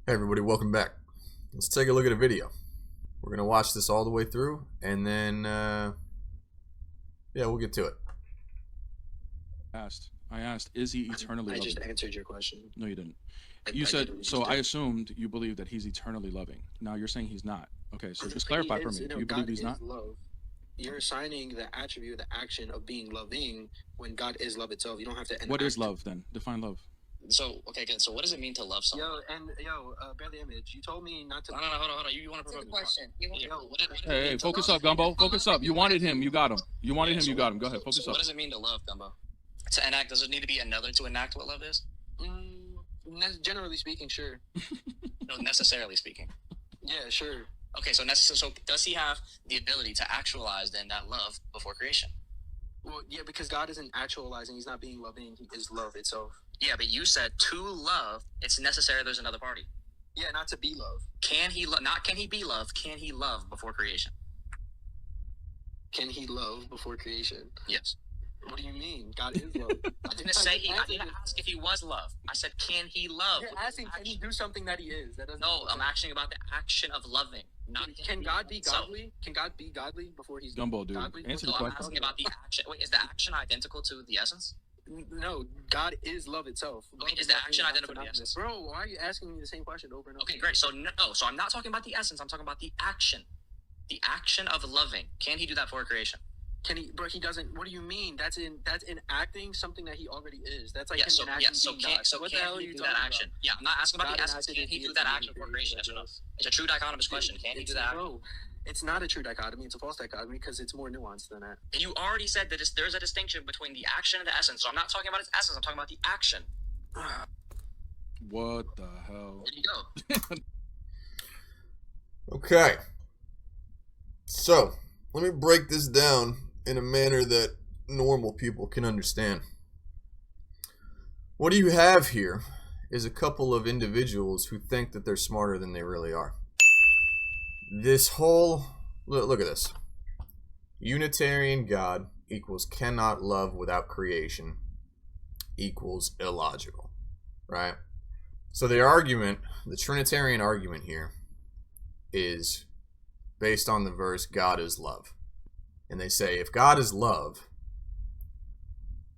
Hey everybody, welcome back. Let's take a look at a video. We're going to watch this all the way through, and then, we'll get to it. I asked, is he eternally loving? I just answered your question. No, you didn't. You said, so I assumed you believe that he's eternally loving. Now you're saying he's not. Okay, so just clarify for me. Do you believe he's not? Love. You're assigning the attribute, the action of being loving when God is love itself. You don't have to. What is love then? Define love. So, okay, good. So what does it mean to love someone? Bear the image. You told me not to. No, hold on. You want to provoke the question. Hey, focus up, Gumbo. Focus up. You wanted him. You got him. You wanted him. You got him. Go ahead. Focus up. What does it mean to love, Gumbo? To enact, does it need to be another to enact what love is? Generally speaking, sure. No, necessarily speaking. Yeah, sure. Okay, so does he have the ability to actualize then that love before creation? Well, yeah, because God isn't actualizing. He's not being loving. He is love itself. Yeah, but you said to love, it's necessary there's another party. Yeah, not to be love. Can he not can he be love? Can he love before creation? Can he love before creation? Yes. What do you mean? God is love. I didn't ask if he was love. I said, can he love? You're asking, can he do something that he is? That doesn't. No, I'm asking about the action of loving. Not can God be godly? Can God be godly before he's Gumbo, dude? godly? Answer the I'm question. asking about the action. Wait, is the action identical to the essence? No, God is love itself. Love is the action identical to the essence? Bro, why are you asking me the same question over and over? Okay, great. So so I'm not talking about the essence. I'm talking about the action. The action of loving. Can he do that for creation? Can he? But he doesn't. What do you mean? That's enacting something that he already is. That's like So can he do that action? Yeah, I'm not asking about the essence. Can he do that action for creation? Yes or no? It's a true dichotomous question. Can he do that? Bro, it's not a true dichotomy. It's a false dichotomy because it's more nuanced than that. And you already said that there's a distinction between the action and the essence. So I'm not talking about its essence. I'm talking about the action. What the hell? There you go. Okay. So, let me break this down in a manner that normal people can understand. What you have here is a couple of individuals who think that they're smarter than they really are. This whole, look at this. Unitarian God equals cannot love without creation equals illogical, right? So the argument, the Trinitarian argument here is based on the verse, God is love. And they say, if God is love,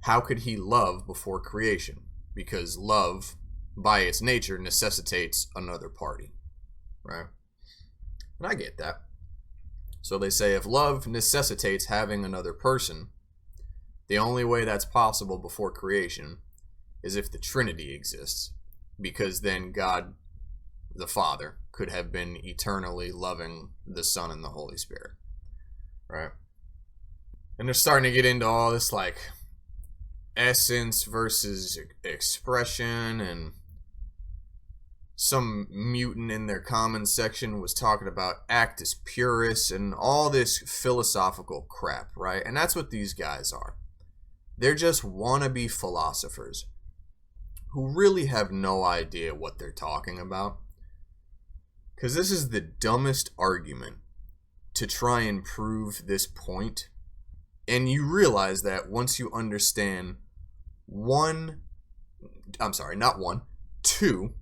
how could he love before creation? Because love, by its nature, necessitates another party, right? And I get that. So they say, if love necessitates having another person, the only way that's possible before creation is if the Trinity exists, because then God, the Father, could have been eternally loving the Son and the Holy Spirit, right? And they're starting to get into all this like essence versus expression, and some mutant in their comments section was talking about actus purus and all this philosophical crap, right? And that's what these guys are. They're just wannabe philosophers who really have no idea what they're talking about. Because this is the dumbest argument to try and prove this point. And you realize that once you understand two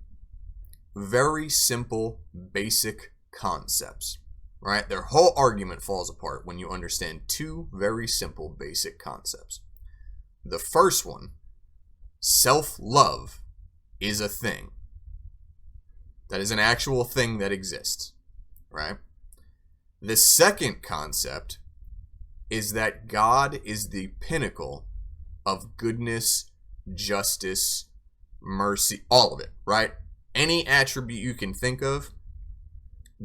very simple, basic concepts, right? Their whole argument falls apart when you understand two very simple, basic concepts. The first one, self-love, is a thing. That is an actual thing that exists, right? The second concept is that God is the pinnacle of goodness, justice, mercy, all of it, right? Any attribute you can think of,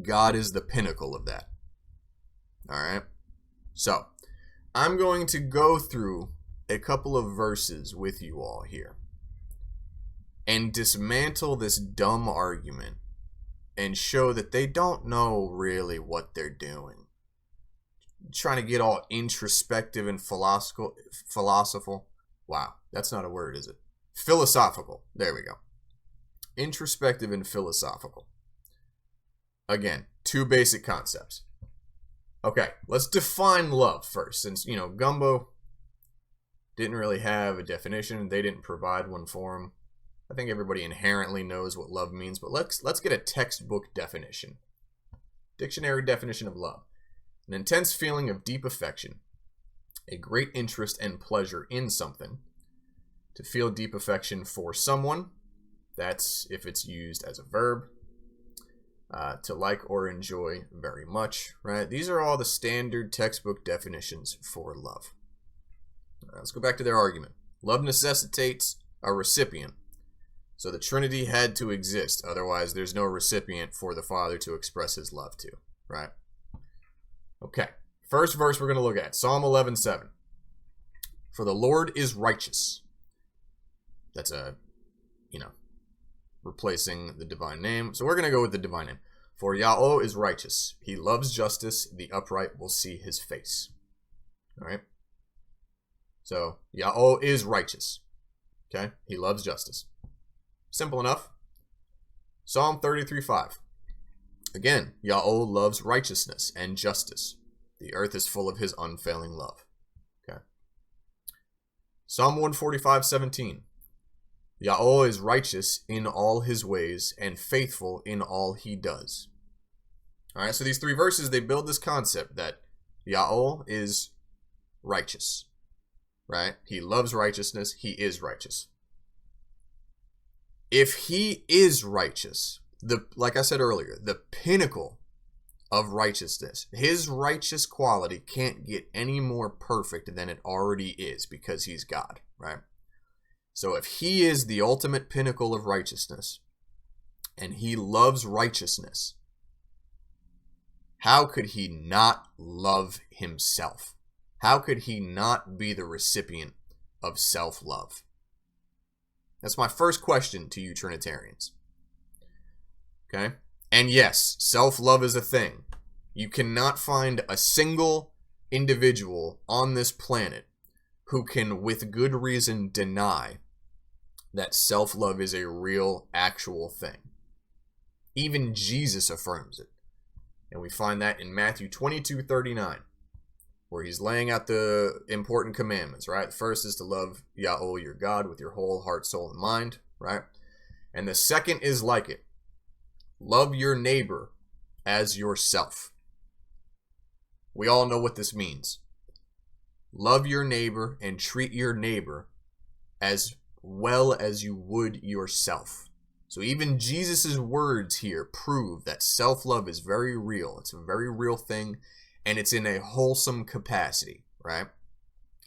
God is the pinnacle of that. All right? So, I'm going to go through a couple of verses with you all here and dismantle this dumb argument and show that they don't know really what they're doing. Trying to get all introspective and philosophical. Wow, that's not a word, is it? Philosophical. There we go. Introspective and philosophical. Again, two basic concepts. Okay, let's define love first, since, Gumbo didn't really have a definition. They didn't provide one for him. I think everybody inherently knows what love means, but let's get a textbook definition. Dictionary definition of love. An intense feeling of deep affection, a great interest and pleasure in something. To feel deep affection for someone, that's if it's used as a verb. To like or enjoy very much, right? These are all the standard textbook definitions for love. Let's go back to their argument. Love necessitates a recipient. So the Trinity had to exist, otherwise there's no recipient for the Father to express his love to, right? Okay, first verse we're going to look at, Psalm 11:7. For the Lord is righteous. That's replacing the divine name. So we're going to go with the divine name. For Yahweh is righteous. He loves justice. The upright will see his face. All right? So Yahweh is righteous. Okay? He loves justice. Simple enough. Psalm 33:5. Again, Yahweh loves righteousness and justice. The earth is full of his unfailing love. Okay. Psalm 145:17. Yahweh is righteous in all his ways and faithful in all he does. All right, so these three verses, they build this concept that Yahweh is righteous, right? He loves righteousness. He is righteous. If he is righteous, like I said earlier, the pinnacle of righteousness, his righteous quality can't get any more perfect than it already is because he's God, right? So if he is the ultimate pinnacle of righteousness and he loves righteousness, how could he not love himself? How could he not be the recipient of self-love? That's my first question to you Trinitarians. Okay? And yes, self-love is a thing. You cannot find a single individual on this planet who can, with good reason, deny that self-love is a real, actual thing. Even Jesus affirms it. And we find that in Matthew 22:39, where he's laying out the important commandments, right? The first is to love Yahweh, your God, with your whole heart, soul, and mind, right? And the second is like it. Love your neighbor as yourself. We all know what this means. Love your neighbor and treat your neighbor as well as you would yourself. So even Jesus' words here prove that self-love is very real. It's a very real thing, and it's in a wholesome capacity, right?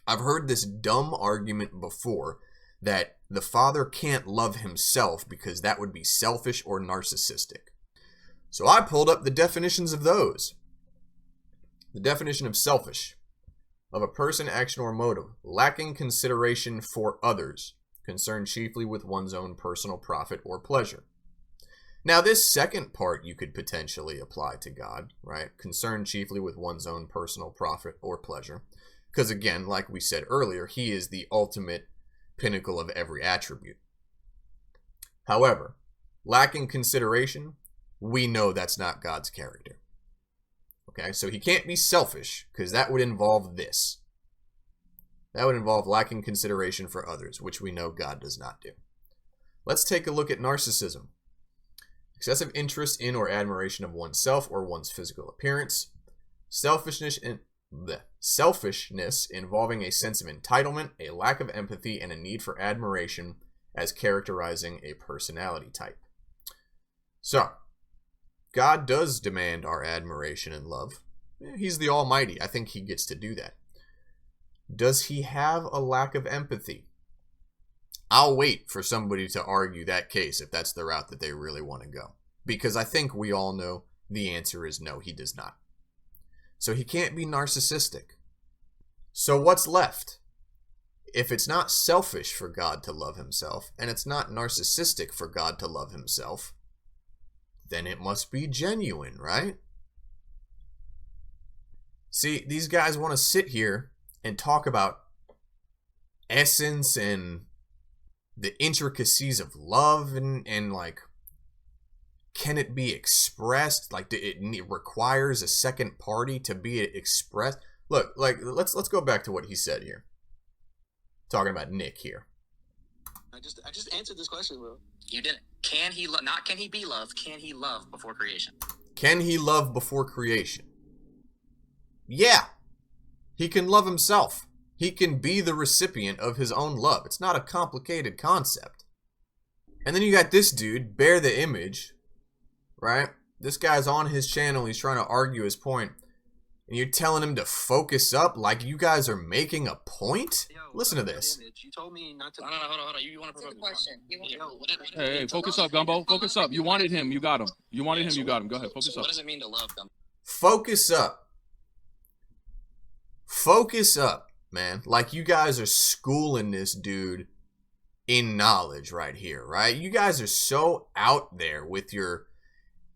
I've heard this dumb argument before that the Father can't love himself because that would be selfish or narcissistic. So I pulled up the definitions of those. The definition of selfish: of a person, action, or motive lacking consideration for others, concerned chiefly with one's own personal profit or pleasure. Now, this second part you could potentially apply to God, right? Concerned chiefly with one's own personal profit or pleasure. Because again, like we said earlier, he is the ultimate pinnacle of every attribute. However, lacking consideration, we know that's not God's character. Okay, so he can't be selfish because that would involve this. That would involve lacking consideration for others, which we know God does not do. Let's take a look at narcissism. Excessive interest in or admiration of oneself or one's physical appearance. Selfishness involving a sense of entitlement, a lack of empathy, and a need for admiration as characterizing a personality type. So, God does demand our admiration and love. He's the Almighty. I think he gets to do that. Does he have a lack of empathy? I'll wait for somebody to argue that case if that's the route that they really want to go. Because I think we all know the answer is no, he does not. So he can't be narcissistic. So what's left? If it's not selfish for God to love himself, and it's not narcissistic for God to love himself, then it must be genuine, right? See, these guys want to sit here and talk about essence and the intricacies of love and like, can it be expressed? Like, it requires a second party to be expressed. Look, like, let's go back to what he said here. Talking about Nick here. I just answered this question, bro. You didn't. Can he not can he be loved? Can he love before creation? Can he love before creation? Yeah. He can love himself. He can be the recipient of his own love. It's not a complicated concept. And then you got this dude, Bear the Image, right? This guy's on his channel. He's trying to argue his point. And you're telling him to focus up like you guys are making a point? Yo, Listen to this. You told me not to. No, hold on. You want to question. Hey, focus up, Gumbo. Focus up. You wanted him. You got him. You wanted him. You got him. Go ahead. Focus So up. what does it mean to love them? Focus up. Focus up, man. Like you guys are schooling this dude in knowledge right here, right? You guys are so out there with your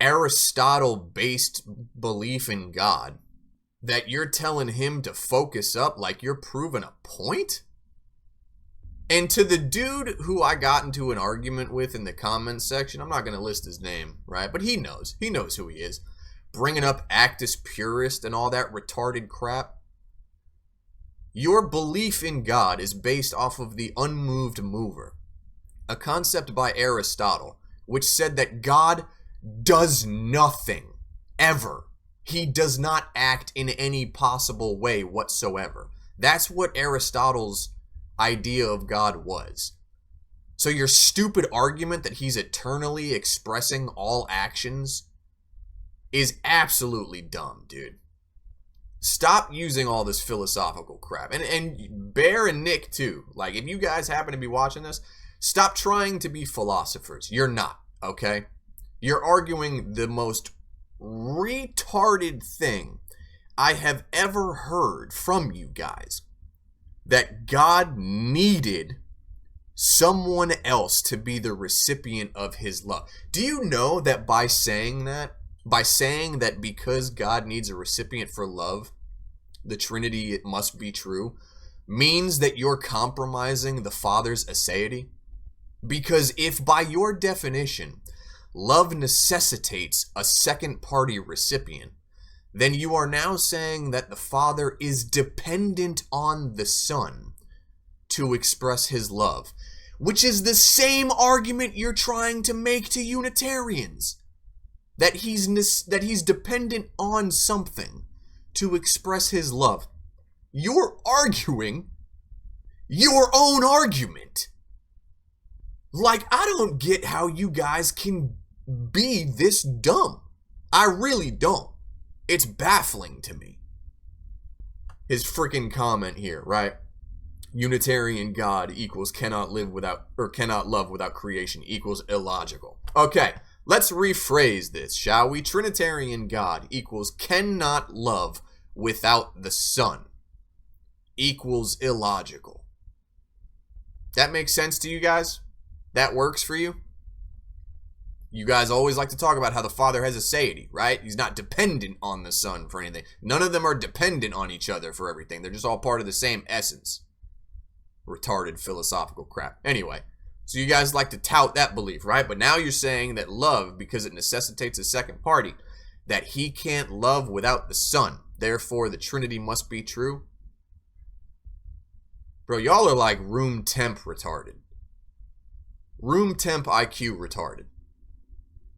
Aristotle-based belief in God that you're telling him to focus up like you're proving a point? And to the dude who I got into an argument with in the comments section, I'm not going to list his name, right? But he knows. He knows who he is. Bringing up Actus Purist and all that retarded crap. Your belief in God is based off of the unmoved mover, a concept by Aristotle, which said that God does nothing, ever. He does not act in any possible way whatsoever. That's what Aristotle's idea of God was. So your stupid argument that he's eternally expressing all actions is absolutely dumb, dude. Stop using all this philosophical crap. And Bear and Nick too. Like, if you guys happen to be watching this, stop trying to be philosophers. You're not, okay? You're arguing the most retarded thing I have ever heard from you guys. That God needed someone else to be the recipient of his love. Do you know that by saying that because God needs a recipient for love, the Trinity, it must be true, means that you're compromising the Father's aseity? Because if by your definition, love necessitates a second-party recipient, then you are now saying that the Father is dependent on the Son to express his love, which is the same argument you're trying to make to Unitarians. That he's dependent on something to express his love. You're arguing your own argument. Like, I don't get how you guys can be this dumb. I really don't. It's baffling to me. His freaking comment here, right? Unitarian God equals cannot love without creation equals illogical. Okay. Let's rephrase this, shall we? Trinitarian God equals cannot love without the Son equals illogical. That makes sense to you guys? That works for you? You guys always like to talk about how the Father has aseity, right? He's not dependent on the Son for anything. None of them are dependent on each other for everything. They're just all part of the same essence. Retarded philosophical crap. Anyway. So you guys like to tout that belief, right? But now you're saying that love, because it necessitates a second party, that he can't love without the Son. Therefore, the Trinity must be true. Bro, y'all are like room temp retarded. Room temp IQ retarded.